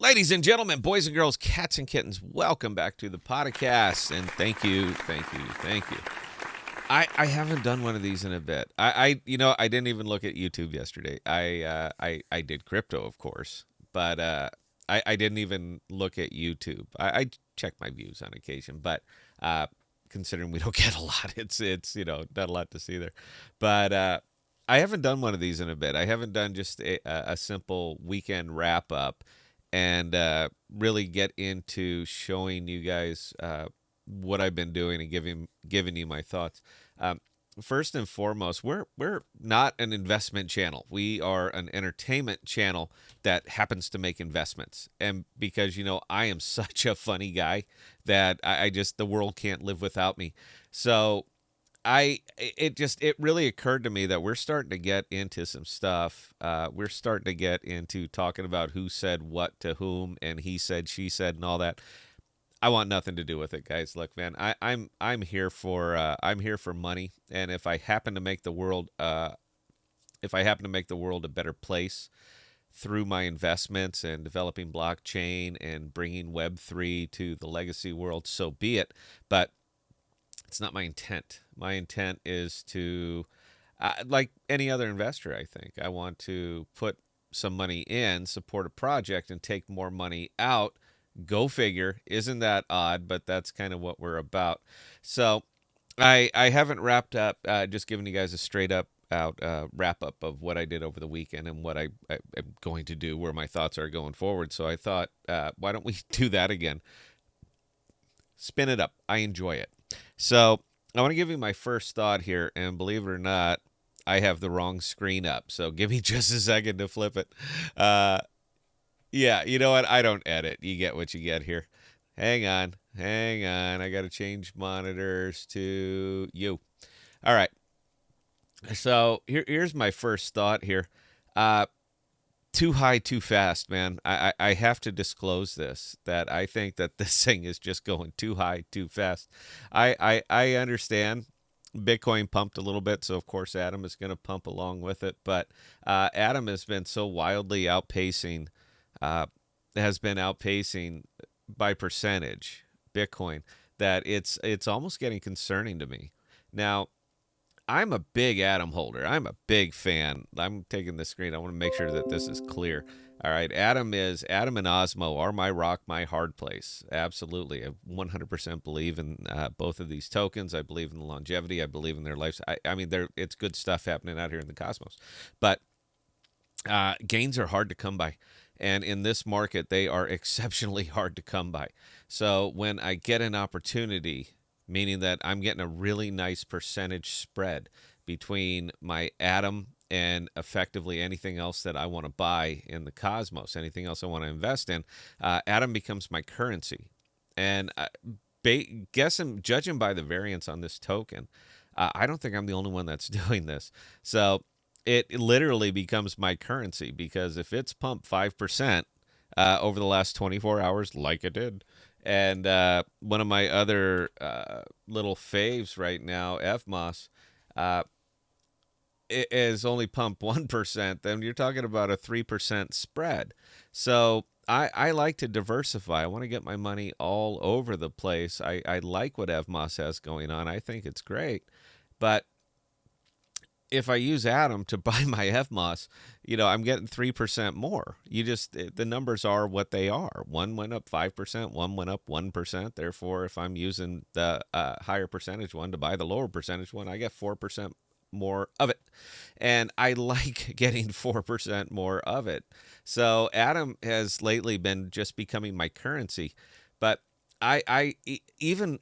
Ladies and gentlemen, boys and girls, cats and kittens, welcome back to the podcast. And thank you, thank you, thank you. I haven't done one of these in a bit. I didn't even look at YouTube yesterday. I did crypto, of course, but I didn't even look at YouTube. I check my views on occasion, but considering we don't get a lot, it's not a lot to see there. But I haven't done one of these in a bit. I haven't done just a simple weekend wrap up and really get into showing you guys what I've been doing and giving you my thoughts. Um, First and foremost, we're not an investment channel. We are an entertainment channel that happens to make investments. And because I am such a funny guy that I just the world can't live without me. So it really occurred to me that we're starting to get into some stuff. We're starting to get into talking about who said what to whom and he said, she said, and all that. I want nothing to do with it, guys. Look, man, I'm here for money, and if I happen to make the world a better place through my investments and developing blockchain and bringing Web3 to the legacy world, so be it. But it's not my intent. My intent is to, like any other investor, I think, I want to put some money in, support a project, and take more money out. Go figure. Isn't that odd? But that's kind of what we're about. So I haven't wrapped up, just giving you guys a straight up out wrap up of what I did over the weekend and what I am going to do, where my thoughts are going forward. So I thought, why don't we do that again? Spin it up. I enjoy it. So I want to give you my first thought here, and believe it or not, I have the wrong screen up. So give me just a second to flip it. Uh, yeah, you know what? I don't edit. You get what you get here. Hang on, hang on. I got to change monitors to you. All right. So here's my first thought here. Uh, Too high, too fast, man. I have to disclose this, that I think that this thing is just going too high, too fast. I understand Bitcoin pumped a little bit, so of course Adam is going to pump along with it. But Adam has been so wildly uh, outpacing by percentage Bitcoin that it's almost getting concerning to me. Now, I'm a big Atom holder. I'm a big fan. I'm taking the screen. I want to make sure that this is clear. All right, Atom and Osmo are my rock, my hard place. Absolutely, I 100% believe in both of these tokens. I believe in the longevity. I believe in their lives. I mean, it's good stuff happening out here in the cosmos. But gains are hard to come by. And in this market, they are exceptionally hard to come by. So when I get an opportunity, meaning that I'm getting a really nice percentage spread between my Atom and effectively anything else that I want to buy in the cosmos, anything else I want to invest in, Atom becomes my currency. And judging by the variance on this token, I don't think I'm the only one that's doing this. So it literally becomes my currency, because if it's pumped 5% over the last 24 hours, like it did, and one of my other little faves right now, FMOS, uh, it is only pumped 1%, then you're talking about a 3% spread. So I like to diversify. I want to get my money all over the place. I like what FMOS has going on. I think it's great. But if I use Atom to buy my FMOS, I'm getting 3% more. The numbers are what they are. One went up 5%, one went up 1%. Therefore, if I'm using the higher percentage one to buy the lower percentage one, I get 4% more of it. And I like getting 4% more of it. So Atom has lately been just becoming my currency. But I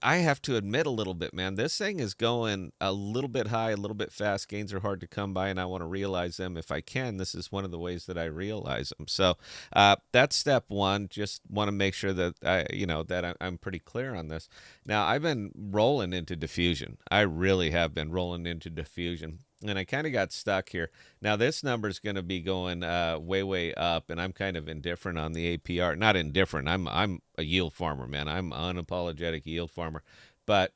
have to admit a little bit, man. This thing is going a little bit high, a little bit fast. Gains are hard to come by, and I want to realize them if I can. This is one of the ways that I realize them. So that's step one. Just want to make sure that I'm pretty clear on this. Now, I've been rolling into diffusion. I really have been rolling into diffusion. And I kind of got stuck here. Now this number is going to be going way up, and I'm kind of indifferent on the APR. Not indifferent. I'm a yield farmer, man. I'm unapologetic yield farmer. But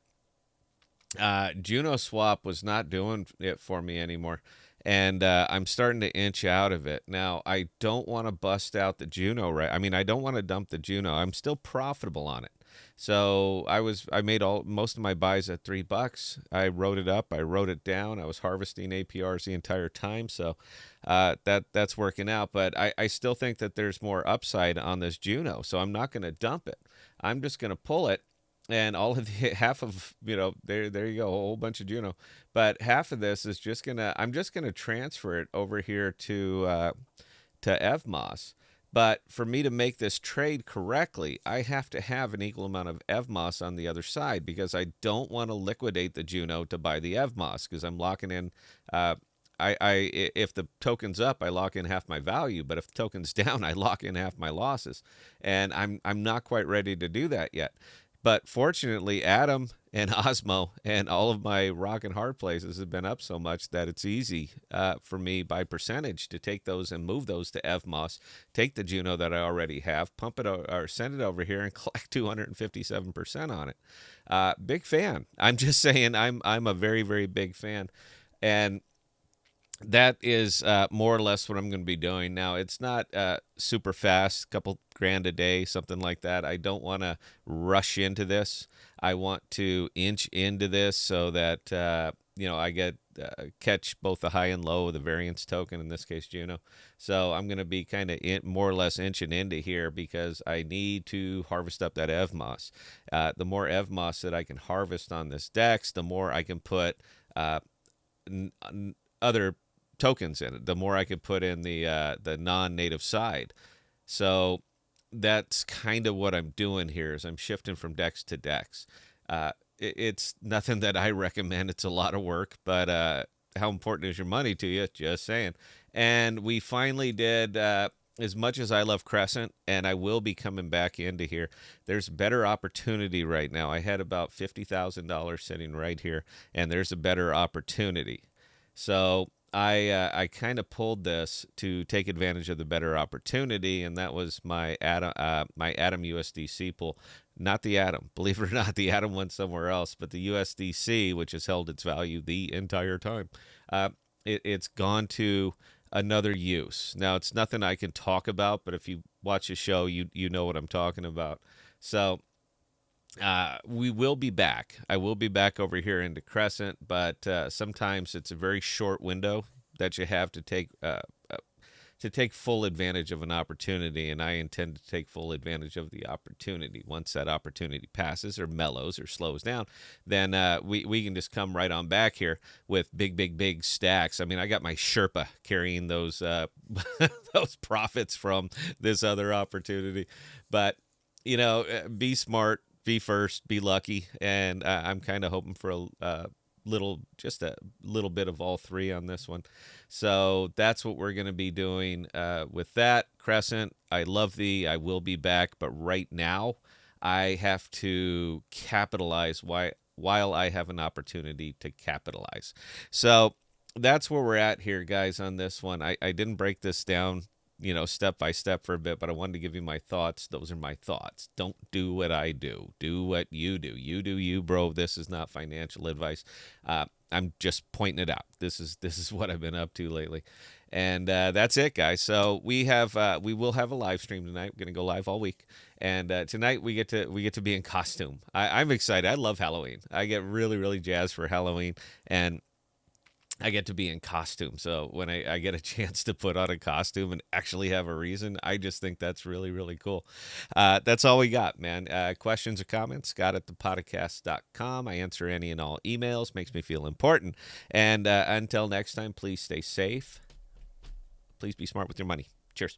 Juno Swap was not doing it for me anymore, and I'm starting to inch out of it. Now, I don't want to bust out the Juno, right? I mean, I don't want to dump the Juno. I'm still profitable on it. So I made all most of my buys at $3. I wrote it up, I wrote it down. I was harvesting APRs the entire time, so that's working out. But I still think that there's more upside on this Juno, so I'm not going to dump it. I'm just going to pull it, and all of the half of there you go, a whole bunch of Juno, but half of this is just gonna I'm just gonna transfer it over here to EVMOS. But for me to make this trade correctly, I have to have an equal amount of EVMOS on the other side, because I don't want to liquidate the Juno to buy the EVMOS, because I'm locking in. Uh, if the token's up, I lock in half my value, but if the token's down, I lock in half my losses, and I'm not quite ready to do that yet. But fortunately, Adam and Osmo and all of my rock and hard places have been up so much that it's easy for me by percentage to take those and move those to EVMOS, take the Juno that I already have, pump it or send it over here and collect 257% on it. Big fan. I'm just saying I'm a very, very big fan. And that is more or less what I'm going to be doing. Now, it's not super fast, couple grand a day, something like that. I don't want to rush into this. I want to inch into this so that I get catch both the high and low of the variance token, in this case Juno. So I'm going to be kind of more or less inching into here, because I need to harvest up that EVMOS. The more EVMOS that I can harvest on this DEX, the more I can put other tokens in it, the more I could put in the non-native side. So that's kind of what I'm doing here, is I'm shifting from DEX to DEX. It's nothing that I recommend. It's a lot of work, but how important is your money to you? Just saying. And we finally did. As much as I love Crescent, and I will be coming back into here, there's better opportunity right now. I had about $50,000 sitting right here, and there's a better opportunity. So I kind of pulled this to take advantage of the better opportunity, and that was my Atom USDC pool. Not the Atom, believe it or not, the Atom went somewhere else, but the USDC, which has held its value the entire time, it's gone to another use. Now, it's nothing I can talk about, but if you watch the show, you know what I'm talking about. So we will be back. I will be back over here into Crescent, but sometimes it's a very short window that you have to take full advantage of an opportunity, and I intend to take full advantage of the opportunity. Once that opportunity passes or mellows or slows down, then we can just come right on back here with big stacks. I mean, I got my Sherpa carrying those those profits from this other opportunity, but be smart, be first, be lucky, and I'm kind of hoping for just a little bit of all three on this one. So that's what we're going to be doing with that. Crescent, I will be back, but right now I have to capitalize while I have an opportunity to capitalize. So that's where we're at here, guys, on this one. I didn't break this down step by step for a bit, but I wanted to give you my thoughts. Those are my thoughts. Don't do what I do. Do what you do. You do you, bro. This is not financial advice. I'm just pointing it out. This is what I've been up to lately, and that's it, guys. So we will have a live stream tonight. We're gonna go live all week, and tonight we get to be in costume. I'm excited. I love Halloween. I get really jazzed for Halloween, and I get to be in costume. So when I get a chance to put on a costume and actually have a reason, I just think that's really cool. That's all we got, man. Questions or comments, Scott at ThePodocasts.com. I answer any and all emails. Makes me feel important. And until next time, please stay safe. Please be smart with your money. Cheers.